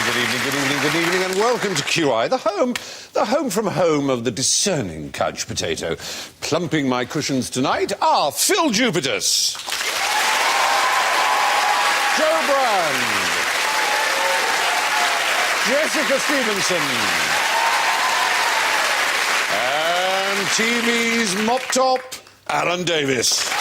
good evening, and welcome to QI, the home from home of the discerning couch potato. Plumping my cushions tonight are Phil Jupitus, Joe Brand, Jessica Stevenson, and TV's mop top, Alan Davis.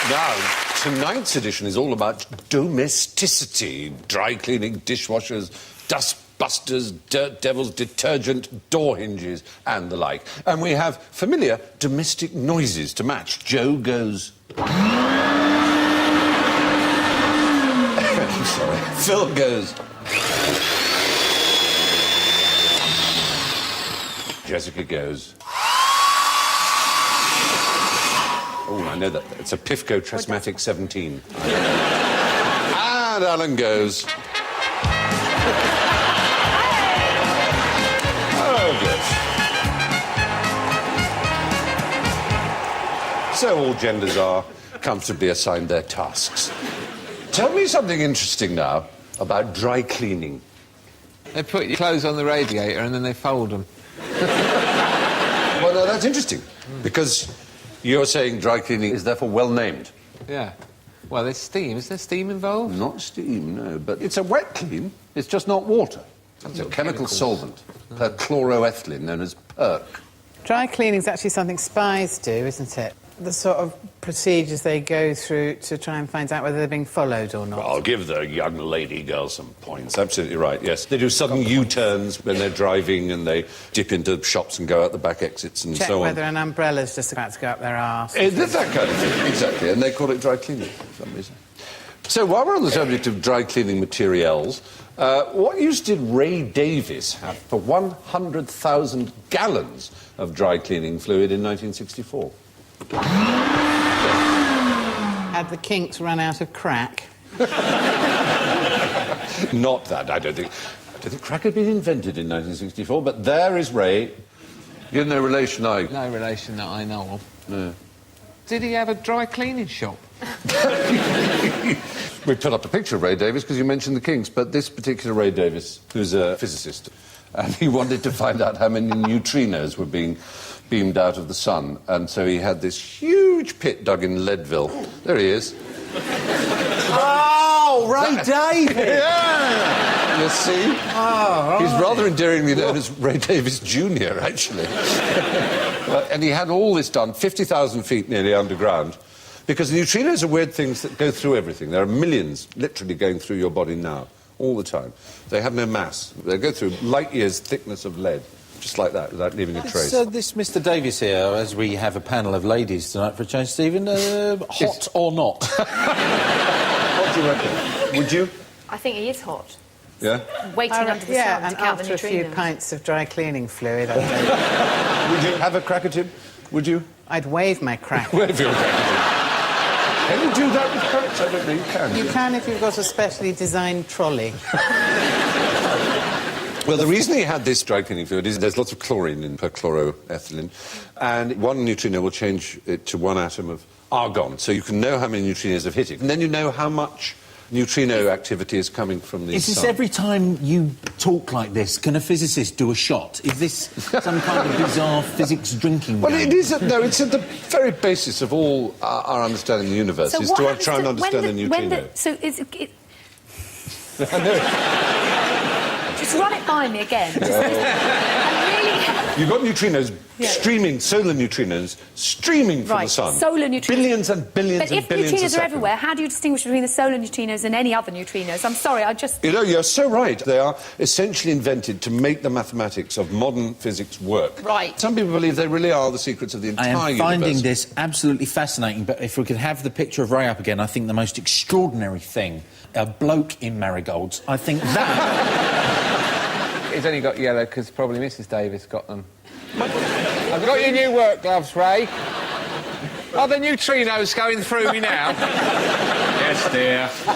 Now, tonight's edition is all about domesticity. Dry cleaning, dishwashers, dustbusters, dirt devils, detergent, door hinges, and the like. And we have familiar domestic noises to match. Joe goes... I'm sorry. Phil goes... Jessica goes... Oh, I know that. It's a Pifco Tresmatic 17. And Alan goes... Oh, good. So all genders are comfortably assigned their tasks. Tell me something interesting now about dry cleaning. They put your clothes on the radiator and then they fold them. Well, no, that's interesting, because... You're saying dry cleaning is therefore well named? Yeah. Well, there's steam. Is there steam involved? Not steam, no, but it's a wet clean. It's just not water. It's a chemical solvent, perchloroethylene, known as perk. Dry cleaning is actually something spies do, isn't it? The sort of procedures they go through to try and find out whether they're being followed or not. Well, I'll give the young lady girl some points. Absolutely right, yes. They do sudden U-turns when they're driving, and they dip into shops and go out the back exits and Check so on. whether an umbrella's just about to go up their arse. That kind of thing, exactly. And they call it dry cleaning for some reason. So while we're on the subject of dry cleaning materials, what use did Ray Davis have for 100,000 gallons of dry cleaning fluid in 1964? Had the kinks run out of crack? Not that, I don't think crack had been invented in 1964, but there is Ray. You're no relation, are you? No relation that I know of. No. Did he have a dry cleaning shop? We put up a picture of Ray Davis because you mentioned the Kinks, but this particular Ray Davis, who's a physicist, and he wanted to find out how many neutrinos were being beamed out of the sun, and so he had this huge pit dug in Leadville. There he is. Oh, Ray Davis! Yeah! You see? Oh, right. He's rather endearingly known as Ray Davis Jr., actually. And he had all this done, 50,000 feet nearly underground, because neutrinos are weird things that go through everything. There are millions literally going through your body now, all the time. They have no mass. They go through light years thickness of lead, just like that, without leaving a trace. So this Mr Davis here, as we have a panel of ladies tonight for a change, Stephen, hot or not? What do you reckon? Would you? I think he is hot. Yeah? Waiting under the sun and to count the after a few neutrinos. pints of dry cleaning fluid, Would you have a crackertip? Would you? I'd wave my crack. Wave your crackertip. Can you do that with cracks? I don't think you can. You can if you've got a specially designed trolley. Well, the reason he had this dry cleaning fluid is there's lots of chlorine in perchloroethylene, and one neutrino will change it to one atom of argon, so you can know how many neutrinos have hit it, and then you know how much neutrino activity is coming from the Is this sun. every time you talk like this, can a physicist do a shot? Is this some kind of bizarre physics drinking Well, game? it is. No, it's at the very basis of all our understanding of the universe, is to try and understand the neutrino. So is it... Just run it by me again. You've got neutrinos streaming, solar neutrinos, streaming from the sun. Solar neutrinos. Billions and billions and billions But if neutrinos a are second. everywhere, how do you distinguish between the solar neutrinos and any other neutrinos? I'm sorry, I just... You know, you're so right. They are essentially invented to make the mathematics of modern physics work. Right. Some people believe they really are the secrets of the entire I am universe. finding this absolutely fascinating, but if we could have the picture of Ray up again, I think the most extraordinary thing, a bloke in marigolds, I think that... He's only got yellow because probably Mrs Davis got them. I've got your new work gloves, Ray. Are the neutrinos going through me now? Yes, dear. I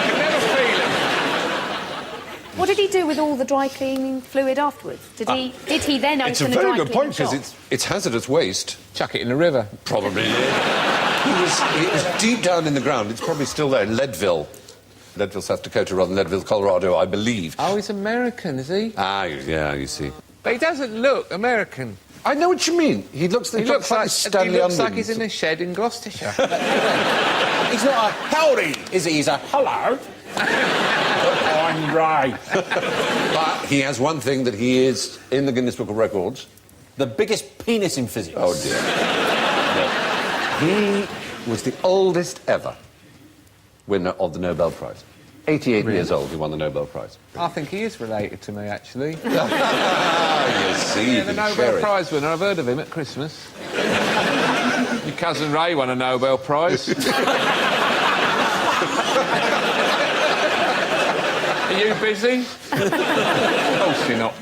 can never feel them. What did he do with all the dry cleaning fluid afterwards? Did he then It's a open a dry very good cleaning point, because shop? it's hazardous waste. Chuck it in the river. Probably. It was deep down in the ground. It's probably still there in Leadville, South Dakota, rather than Leadville, Colorado, I believe. Oh, he's American, is he? Ah, yeah, you see. But he doesn't look American. I know what you mean. He looks like Stanley he looks like Unwin. he's in a shed in Gloucestershire. He's not a howdy, is he? He's a hello. I'm right. But he has one thing that he is in the Guinness Book of Records. The biggest penis in physics. Oh, dear. No. He was the oldest ever winner of the Nobel Prize. 88 years old, he won the Nobel Prize. I think he is related to me, actually. You see, Yeah, the Nobel Prize winner. I've heard of him at Christmas. Your cousin Ray won a Nobel Prize. Are you busy? Of course you're not.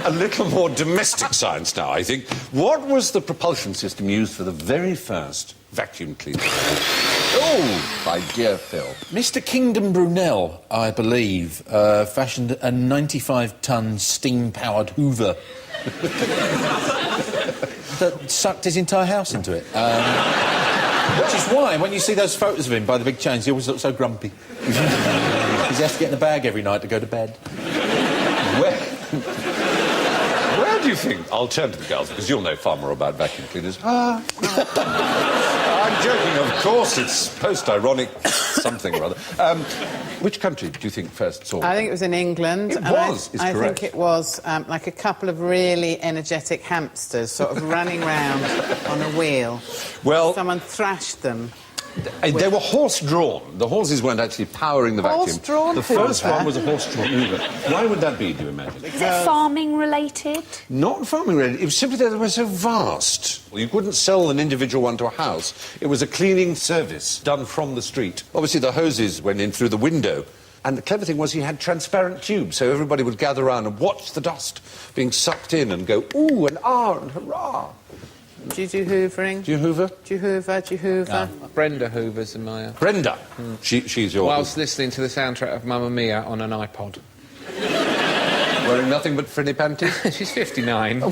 A little more domestic science now, I think. What was the propulsion system used for the very first vacuum cleaner? Oh, my dear Phil. Mr. Kingdom Brunel, I believe, fashioned a 95-ton steam-powered Hoover that sucked his entire house into it. Which is why, when you see those photos of him by the big chains, he always looks so grumpy. Because he has to get in the bag every night to go to bed. Where do you think... I'll turn to the girls, because you'll know far more about vacuum cleaners. I'm joking, of course, it's post-ironic something or other. Which country do you think first saw it? I think it was in England. It was, it's I correct. think it was like a couple of really energetic hamsters sort of running round on a wheel. Well... Someone thrashed them. They were horse-drawn. The horses weren't actually powering the vacuum. Horse-drawn The first Hoover? one was a horse-drawn Hoover. Why would that be, do you imagine? Is it farming related? Not farming related. It was simply that they were so vast. You couldn't sell an individual one to a house. It was a cleaning service done from the street. Obviously, the hoses went in through the window. And the clever thing was he had transparent tubes, so everybody would gather around and watch the dust being sucked in and go, ooh, and ah, and hurrah. Do you do hoovering? Do you hoover? Do you hoover? Do you hoover? Brenda Hoover's in my... Brenda. She's your... Whilst listening to the soundtrack of Mamma Mia on an iPod. Wearing nothing but frilly panties? She's 59.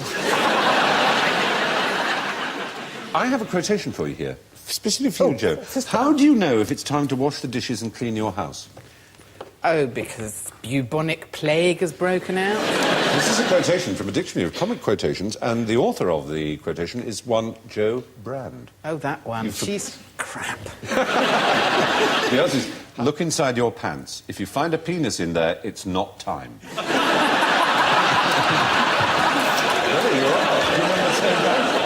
I have a quotation for you here, specifically for you, Joe. How do you know if it's time to wash the dishes and clean your house? Oh, because bubonic plague has broken out? This is a quotation from a dictionary of comic quotations, and the author of the quotation is one Joe Brand. Oh, that one. She's crap. The other is, look inside your pants. If you find a penis in there, it's not time. There you are. Do you remember saying that?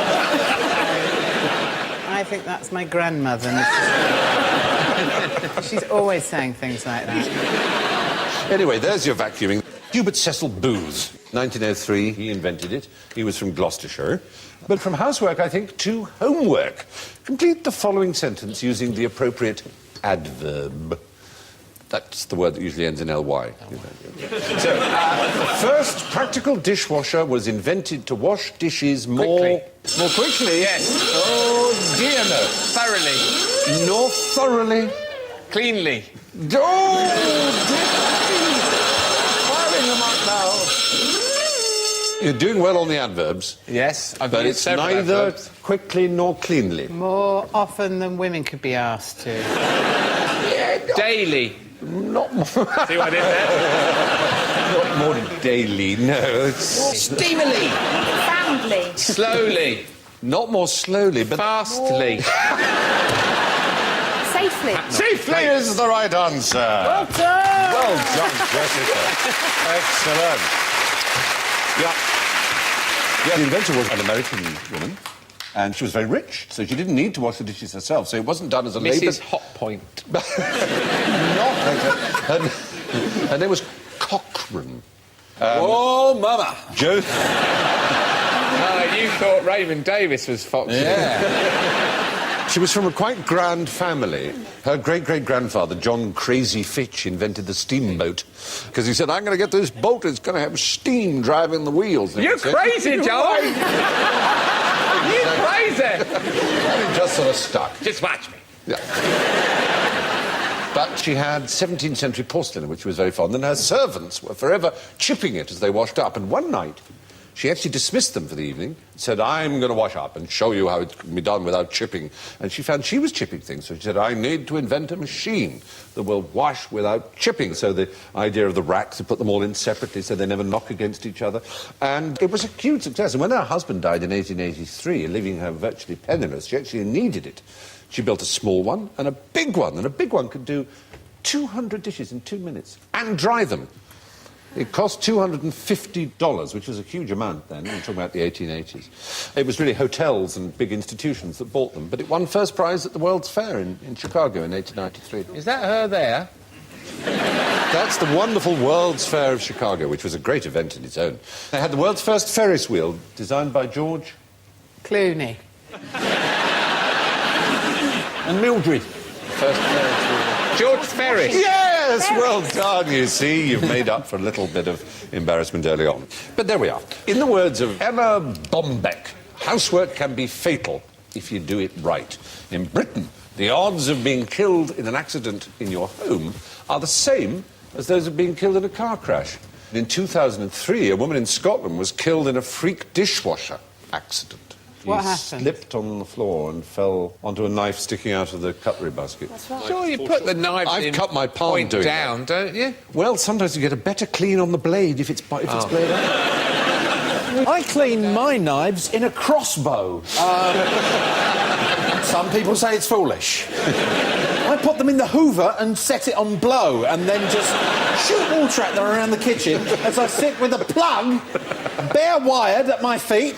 I think that's my grandmother. She's always saying things like that. Anyway, there's your vacuuming. Hubert Cecil Booth, 1903, he invented it. He was from Gloucestershire. But from housework, I think, to homework. Complete the following sentence using the appropriate adverb. That's the word that usually ends in ly. So, the first practical dishwasher was invented to wash dishes more quickly. Yes. Oh, dear, no. Thoroughly. Not thoroughly. Cleanly. Oh, dear. Firing them up now. You're doing well on the adverbs. Yes, I've But used it's several neither adverbs. quickly nor cleanly. More often than women could be asked to. Daily. Not more. See what I did there? Not more daily, no. It's Steamily. Profoundly. Slowly. not more slowly, but Fastly. Safely. safely is the right answer. Well done. Well done, Jessica. Excellent. Yeah. The inventor was an American woman, and she was very rich, so she didn't need to wash the dishes herself. So it wasn't done as a labour. Mrs. Hotpoint. Her name was Cochrane. Oh, mama! Joe. You thought Raymond Davis was Foxy. Yeah. She was from a quite grand family. Her great-great-grandfather, John Crazy Fitch, invented the steamboat because he said, I'm going to get this boat, it's going to have steam driving the wheels. You're crazy, John! You're crazy! It just sort of stuck. Just watch me. Yeah. But she had 17th century porcelain, which she was very fond, and her servants were forever chipping it as they washed up. And one night, She actually dismissed them for the evening, said, I'm going to wash up and show you how it can be done without chipping. And she found she was chipping things, so she said, I need to invent a machine that will wash without chipping. So the idea of the racks, to put them all in separately so they never knock against each other. And it was a huge success. And when her husband died in 1883, leaving her virtually penniless, she actually needed it. She built a small one and a big one, and a big one could do 200 dishes in 2 minutes and dry them. It cost $250, which was a huge amount then. I'm talking about the 1880s. It was really hotels and big institutions that bought them, but it won first prize at the World's Fair in Chicago in 1893. Is that her there? That's the wonderful World's Fair of Chicago, which was a great event in its own. They had the world's first Ferris wheel, designed by George Clooney. And Mildred. First Ferris wheel. George Ferris. Yes, well done, you see. You've made up for a little bit of embarrassment early on. But there we are. In the words of Emma Bombeck, housework can be fatal if you do it right. In Britain, the odds of being killed in an accident in your home are the same as those of being killed in a car crash. In 2003, a woman in Scotland was killed in a freak dishwasher accident. What She happened? slipped on the floor and fell onto a knife sticking out of the cutlery basket. That's right. Sure, you put the knife I've in cut my palm point doing down, don't you? Well, sometimes you get a better clean on the blade if it's blade up. I clean my knives in a crossbow. Some people say it's foolish. I put them in the Hoover and set it on blow and then just shoot water at them around the kitchen as I sit with a plug, bare wired at my feet,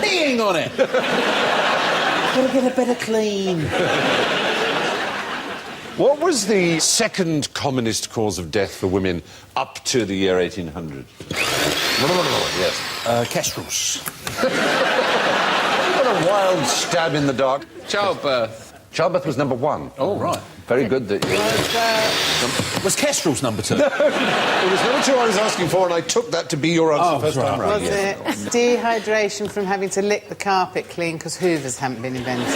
peeing on it. Gotta get a better clean. What was the second commonest cause of death for women up to the year 1800? Yes. Kestrels. What a wild stab in the dark. Childbirth. Childbirth was number one. Oh, right. Very good that you... Was Kestrels number 2? It was number 2 I was asking for, and I took that to be your answer first time round. Was it dehydration from having to lick the carpet clean because hoovers haven't been invented?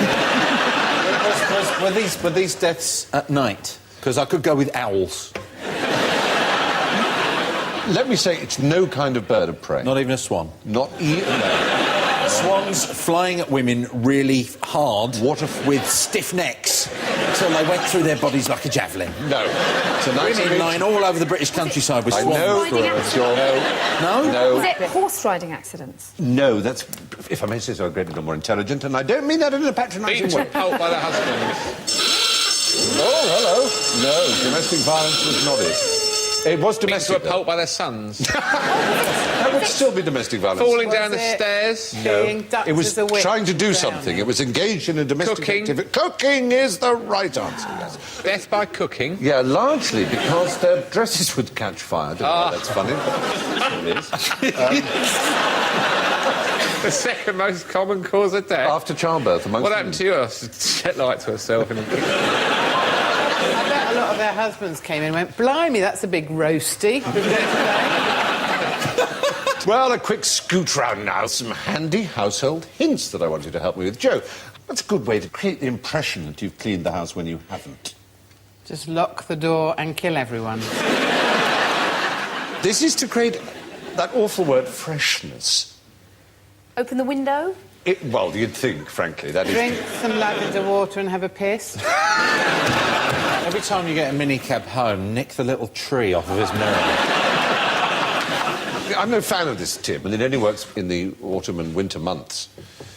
Were these deaths at night? Because I could go with owls. Let me say, it's no kind of bird of prey. Not even a swan. Not even... No. Swans flying at women really hard. What a... With stiff necks. Until they went through their bodies like a javelin. No. Women lying all over the British countryside with I swans. know. Riding accidents. No? No. Was it horse riding accidents? No, that's, if I may say so, a great deal more intelligent, and I don't mean that in a patronising Beaten way. to pulp by the husband. Oh, hello. No, domestic violence was not it. It was Beaten to a domestic. pulp by their sons. That would still be domestic violence. Falling Was down the it stairs. being ducked It was as a witch trying to do down something. there? It was engaged in a domestic Cooking. activity. Cooking is the right answer, yes. Death by cooking. Yeah, largely because their dresses would catch fire. I don't know why that's funny, but it is. The second most common cause of death. After childbirth, amongst What happened to you? Set light to herself in a... I bet a lot of their husbands came in and went, blimey, that's a big roasty. Well, a quick scoot round now. Some handy household hints that I want you to help me with. Joe, what's a good way to create the impression that you've cleaned the house when you haven't? Just lock the door and kill everyone. This is to create that awful word, freshness. Open the window? Well, you'd think, frankly, that is... Drink some lavender water and have a piss. Every time you get a minicab home, nick the little tree off of his mirror. I'm no fan of this tip, and it only works in the autumn and winter months.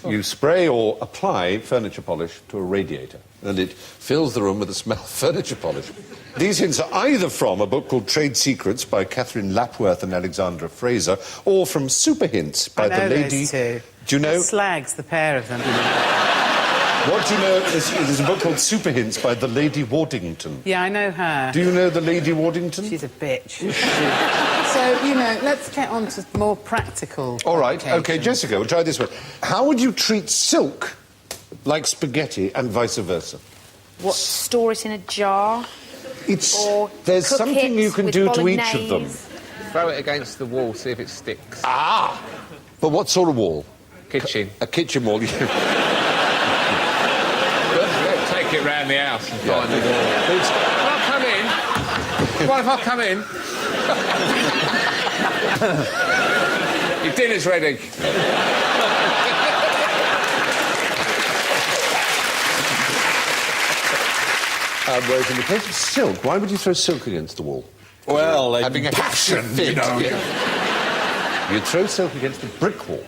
You spray or apply furniture polish to a radiator, and it fills the room with the smell of furniture polish. These hints are either from a book called Trade Secrets by Catherine Lapworth and Alexandra Fraser, or from Super Hints by I know the lady... those two. Do you know... The slags, the pair of them. What do you know? There's a book called Super Hints by the Lady Waddington. Yeah, I know her. Do you know the Lady Waddington? She's a bitch. So, you know, let's get on to more practical All right, OK, applications. Jessica, we'll try this one. How would you treat silk like spaghetti and vice versa? What, store it in a jar? Or There's cook something it you can with do to each of them. bolognese? Throw it against the wall, see if it sticks. Ah! But what sort of wall? Kitchen. A kitchen wall. Take it round the house and find the door. Can I come in? What if I come in? Your dinner's ready. Whereas in the case of silk, why would you throw silk against the wall? Well, Having a passion, fit, you know. yeah. You'd throw silk against a brick wall.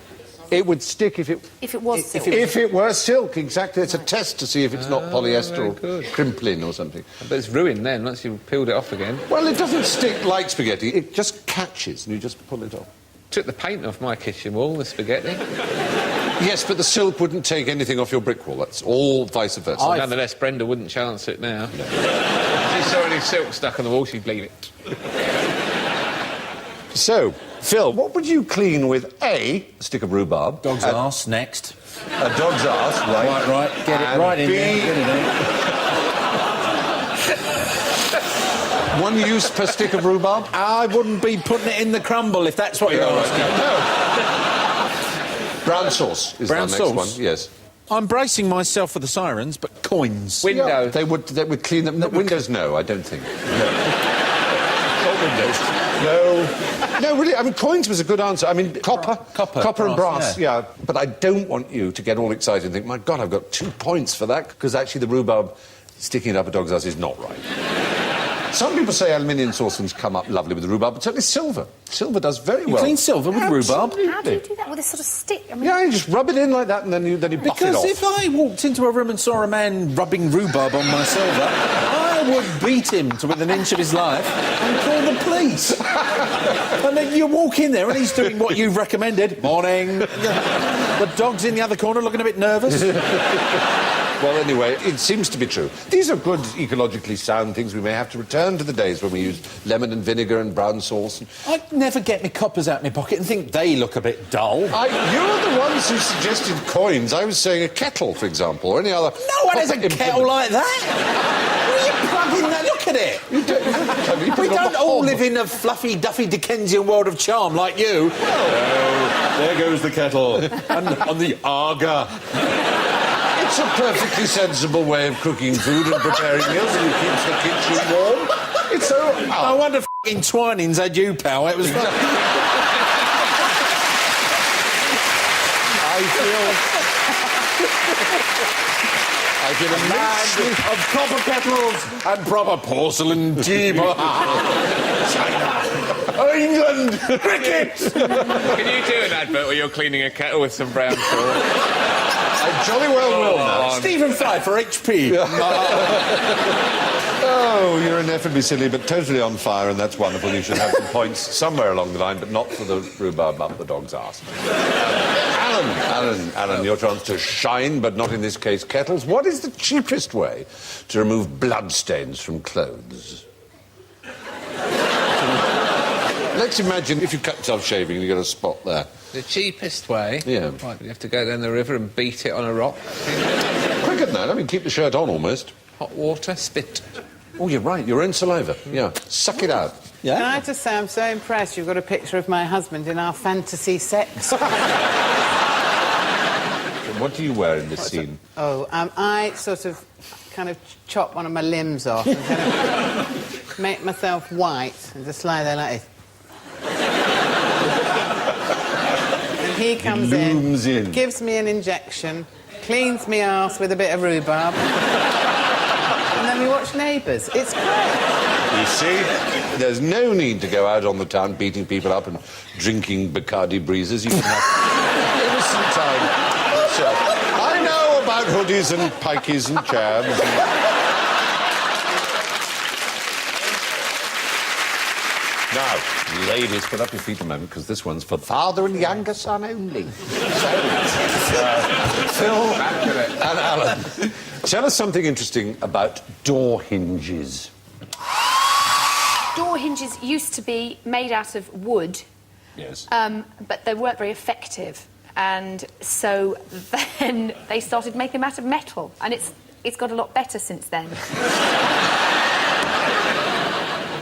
It would stick if it... If it was silk. If it were silk, exactly. It's a test to see if it's not polyester or good. crimplin or something. But it's ruined then, once you've peeled it off again. Well, it doesn't stick like spaghetti. It just catches and you just pull it off. Took the paint off my kitchen wall, the spaghetti. Yes, but the silk wouldn't take anything off your brick wall. That's all vice versa. Nonetheless, Brenda wouldn't chance it now. No. If she saw any silk stuck on the wall, she'd leave it. So, Phil, what would you clean with A, a stick of rhubarb? Dog's arse, next. A dog's arse, right. Right. Get it And right in B, there. Get it in. one use per stick of rhubarb? I wouldn't be putting it in the crumble if that's what you're asking. No. Brown sauce is Brown our next sauce? one, yes. I'm bracing myself for the sirens, but coins. Window. Yeah, they would clean them. No, windows, no, I don't think. No. Not windows. No. No, really, I mean, coins was a good answer. I mean, copper and brass, yeah. But I don't want you to get all excited and think, my God, I've got 2 points for that, because actually the rhubarb sticking it up a dog's ass is not right. Some people say aluminium saucepans come up lovely with the rhubarb, but certainly silver. Silver does very well. Clean silver with rhubarb? How do you do that with a sort of stick? I mean, Yeah, you just rub it in like that and then you buff it off. Because if I walked into a room and saw a man rubbing rhubarb on my silver, I would beat him to within an inch of his life and call the police. And then you walk in there and he's doing what you've recommended. Morning. The dog's in the other corner looking a bit nervous. Well, anyway, it seems to be true. These are good, ecologically sound things. We may have to return to the days when we used lemon and vinegar and brown sauce. I'd never get my coppers out my pocket and think they look a bit dull. You're the ones who suggested coins. I was saying a kettle, for example, or any other... No one has a kettle like that. What are you plugging that? Look at it. We don't all live in a fluffy, duffy Dickensian world of charm like you. Oh, there goes the kettle. And on the Arga. It's a perfectly sensible way of cooking food and preparing meals, and it keeps the kitchen warm. It's so... I wonder if f***ing Twinings had you, pal. It was... I feel a man of copper kettles and proper porcelain tea. China. England. Cricket. Can you do an advert where you're cleaning a kettle with some brown sauce? I jolly well will now. Stephen Fry for HP. Oh, you're ineffably silly, but totally on fire, and that's wonderful. You should have some points somewhere along the line, but not for the rhubarb up the dog's arse. Alan, your chance to shine, but not in this case kettles. What is the cheapest way to remove bloodstains from clothes? Let's imagine if you cut yourself shaving and you get a spot there. The cheapest way? Yeah. Right, you have to go down the river and beat it on a rock. Quicker than that. I mean, keep the shirt on almost. Hot water, spit. Oh, you're right. Your own saliva. Yeah. Suck it out. Can I just say I'm so impressed you've got a picture of my husband in our fantasy sex. What do you wear in this scene? I sort of kind of chop one of my limbs off and kind of make myself white and just lie there like this. And he comes looms in, gives me an injection, cleans me arse with a bit of rhubarb, and then we watch Neighbours. It's great. You see, there's no need to go out on the town beating people up and drinking Bacardi breezes. You can have innocent time. So, I know about hoodies and pikeys and chabs. Now, ladies, put up your feet a moment, because this one's for father and younger son only. So, Phil and Alan, tell us something interesting about door hinges. door hinges used to be made out of wood. Yes. But they weren't very effective. And so then they started making them out of metal. And it's got a lot better since then.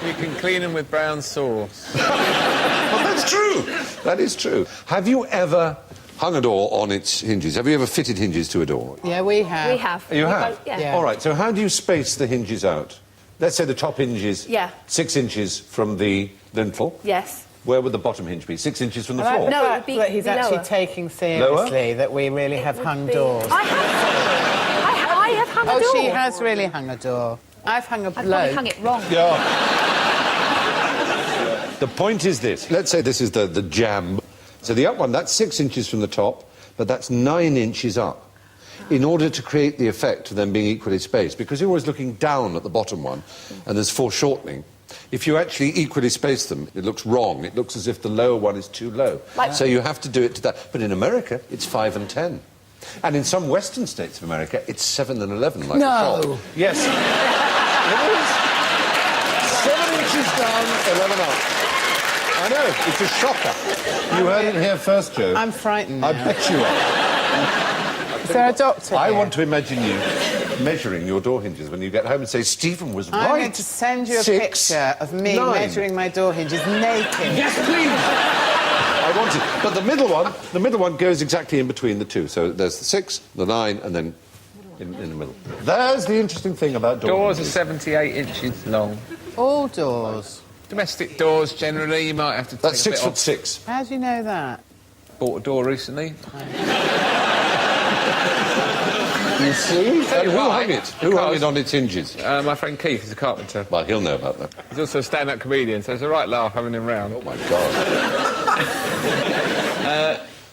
You can clean them with brown sauce. Well, that's true. That is true. Have you ever hung a door on its hinges? Have you ever fitted hinges to a door? Yeah, we have. We have. You We have? both- yeah. Yeah. All right, so how do you space the hinges out? Let's say the top hinge is Yeah. 6 inches from the lintel. Yes. where would the bottom hinge be? 6 inches from the floor? No, it would be that he's actually lower. taking seriously that we really have hung doors. I have hung a door. Oh, she has really hung a door. I've hung a I've probably bloke. hung it wrong. Yeah. The point is this. Let's say this is the jamb. So the up one, that's 6 inches from the top, but that's 9 inches up. In order to create the effect of them being equally spaced, because you're always looking down at the bottom one, and there's foreshortening. If you actually equally space them, it looks wrong. It looks as if the lower one is too low. So you have to do it to that. But in America, it's 5 and 10. And in some western states of America, it's 7 and 11, like No. the shop. Yes. It is. 7 inches down, 11 up. I know, it's a shocker. You heard it here first, Joe. I'm frightened now. I bet you are. Is there a doctor I here? want to imagine you measuring your door hinges when you get home and say, Stephen was right. I'm going to send you a 6, picture of me 9. measuring my door hinges naked. Yes, please. I want it. But the middle one goes exactly in between the two. So there's the 6, the 9, and then in the middle. There's the interesting thing about Doors are hinges. 78 inches long. All doors. Domestic doors, generally, you might have to take That's a bit 6'6". How do you know that? Bought a door recently. You see? Tell you Who why, hung it? Who hung because- it on its hinges? My friend Keith is a carpenter. Well, he'll know about that. He's also a stand-up comedian, so it's a right laugh having him round. Oh, my God.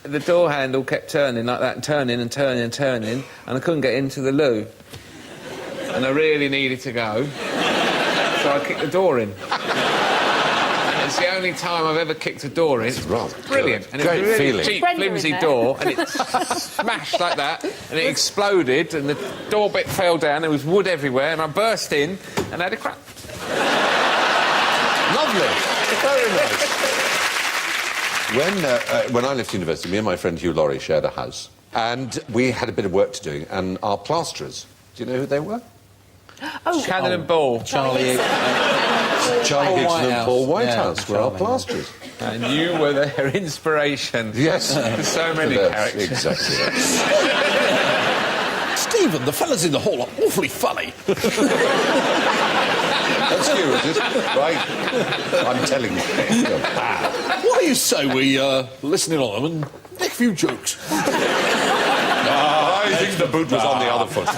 The door handle kept turning like that, and turning and turning and turning, and I couldn't get into the loo. And I really needed to go, so I kicked the door in. And it's the only time I've ever kicked a door in. It's rather Brilliant. good. And Great it was a really feeling. cheap, Brenda in flimsy there. door, and it smashed like that, and it exploded, and the door bit fell down, there was wood everywhere, and I burst in, and I had a crap. Lovely. Very nice. When I left university, me and my friend Hugh Laurie shared a house, and we had a bit of work to do, and our plasterers, do you know who they were? Oh, Cannon and ball. Charlie... Charlie Higson and Whitehouse. Paul Yeah, Whitehouse were our Charlie. plasterers. And you were their inspiration. Yes. There's so many That's characters. Exactly. That. Stephen, the fellas in the hall are awfully funny. That's you, is it? Right. I'm telling you. You're bad. What do you say we listen in on them and make a few jokes? I think the boot was on the other foot. I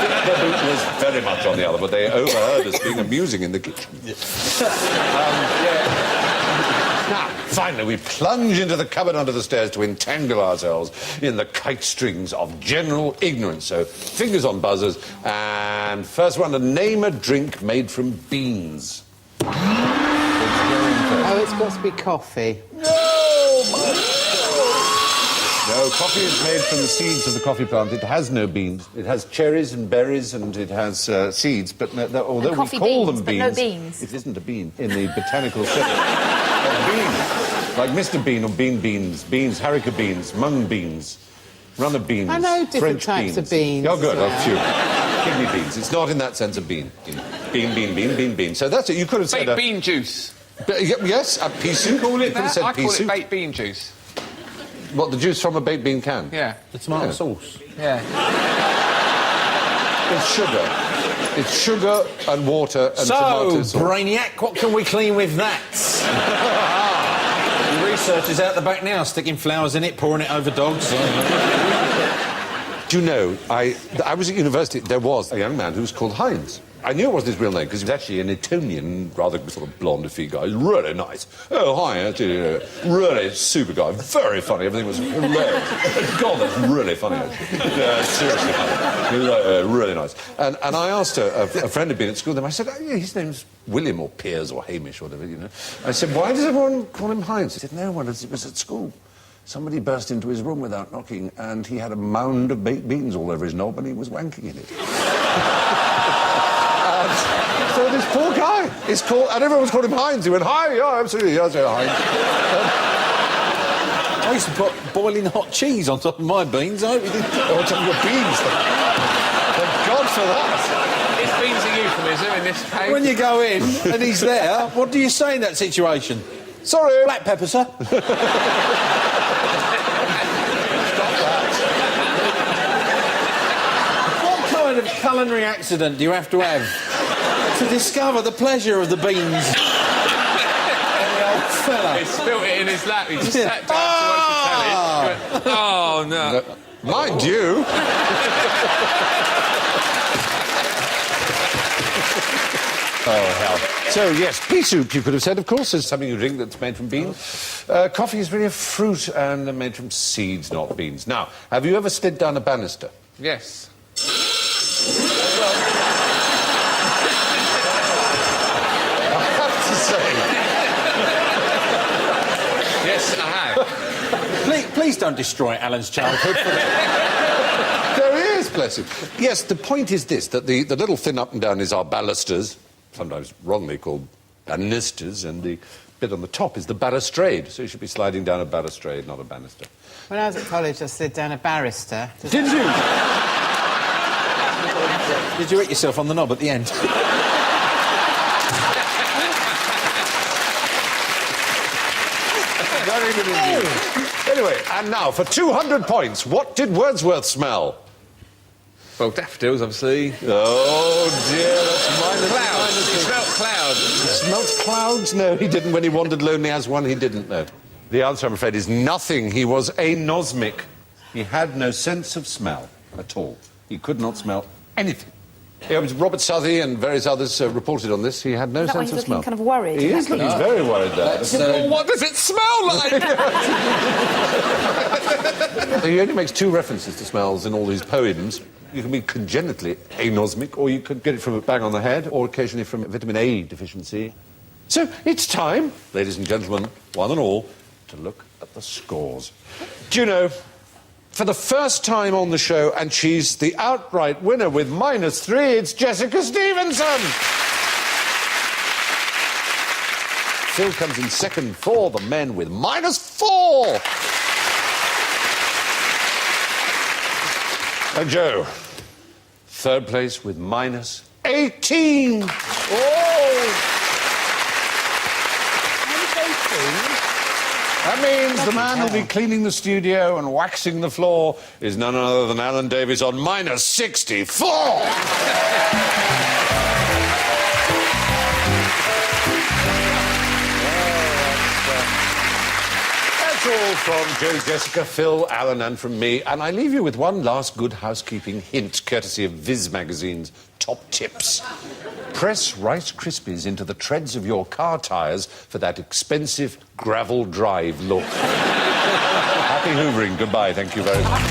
think the boot was very much on the other foot. They overheard us being amusing in the kitchen. Now, finally, we plunge into the cupboard under the stairs to entangle ourselves in the kite strings of general ignorance. So, fingers on buzzers, and first one to name a drink made from beans. Oh, it's got to be coffee. No, coffee is made from the seeds of the coffee plant. It has no beans. It has cherries and berries and it has seeds, but although we coffee call beans, them but beans, no beans. it isn't a bean in the botanical sense. Beans, like Mr. Bean or bean beans, haricot beans, mung beans, runner beans, I know different French types of beans Oh, good, as a few. Kidney beans. It's not in that sense of bean. Bean. So that's it. You could have said Baked bean juice. Yes, a pea soup. Call it You could have that? said I pea call it soup. baked bean juice. What, the juice from a baked bean can? Yeah. The tomato Yeah. sauce. Yeah. It's sugar. It's sugar and water and tomato So, sauce. Brainiac, what can we clean with that? The researcher's out the back now, sticking flowers in it, pouring it over dogs. Do you know, I was at university, there was a young man who was called Heinz. I knew it wasn't his real name because he was actually an Etonian, rather sort of blonde-y guy. Really nice. Oh, hi, really super guy. Very funny. Everything was hilarious. God, that's really funny, actually. Seriously funny. He was really nice. And I asked a friend who'd been at school with him, I said, oh, yeah, his name's William or Piers or Hamish or whatever, you know. I said, why does everyone call him Heinz? He said, no one, it was at school. Somebody burst into his room without knocking and he had a mound of baked beans all over his knob and he was wanking in it. So this poor guy is called, and everyone's called him Heinz. He went, hi, yeah, absolutely, yeah, Heinz. I used to put boiling hot cheese on top of my beans. I hope you didn't. On top of your beans. Thank God for that. This bean's a euphemism in this case. When you go in and he's there, what do you say in that situation? Sorry. Black pepper, sir. What kind of culinary accident do you have to have to discover the pleasure of the beans and the old fella. He spilt it in his lap. He just sat down to watch the telly. He went, oh, no. Mind you. Oh, hell. So, yes, pea soup, you could have said, of course, is something you drink that's made from beans. Coffee is really a fruit and made from seeds, not beans. Now, have you ever slid down a banister? Yes. I have to say. Yes, I have. Please don't destroy Alan's childhood for that. There is, bless him. Yes, the point is this, that the little thin up and down is our balusters, sometimes wrongly called banisters, and the bit on the top is the balustrade. So you should be sliding down a balustrade, not a banister. When I was at college, I slid down a barrister. Did you? Did you hit yourself on the knob at the end? Very good indeed. Anyway, and now, for 200 points, what did Wordsworth smell? Well, daffodils, obviously. Oh, dear, that's minus. Clouds. He smelt clouds. Smelt clouds? No, he didn't. When he wandered lonely as one, he didn't, no. The answer, I'm afraid, is nothing. He was anosmic. He had no sense of smell at all. He could not smell anything. Yeah, it was Robert Southey and various others reported on this. He had no Is that why sense he's of smell. looking kind of worried? He is looking very worried there. Well, what does it smell like? He only makes 2 references to smells in all his poems. You can be congenitally anosmic, or you could get it from a bang on the head, or occasionally from vitamin A deficiency. So it's time, ladies and gentlemen, one and all, to look at the scores. Do you know, for the first time on the show, and she's the outright winner with -3, it's Jessica Stevenson! Phil comes in second for the men with -4! And Joe, third place with -18. Oh! That means the man who'll be cleaning the studio and waxing the floor is none other than Alan Davies on -64. That's all from Joe, Jessica, Phil, Alan and from me. And I leave you with one last good housekeeping hint, courtesy of Viz Magazine's Top Tips. Press Rice Krispies into the treads of your car tyres for that expensive gravel drive look. Happy hoovering. Goodbye. Thank you very much.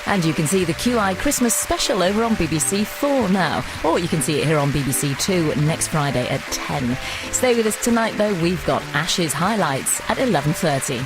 And you can see the QI Christmas special over on BBC 4 now. Or you can see it here on BBC 2 next Friday at 10. Stay with us tonight, though. We've got Ash's highlights at 11:30.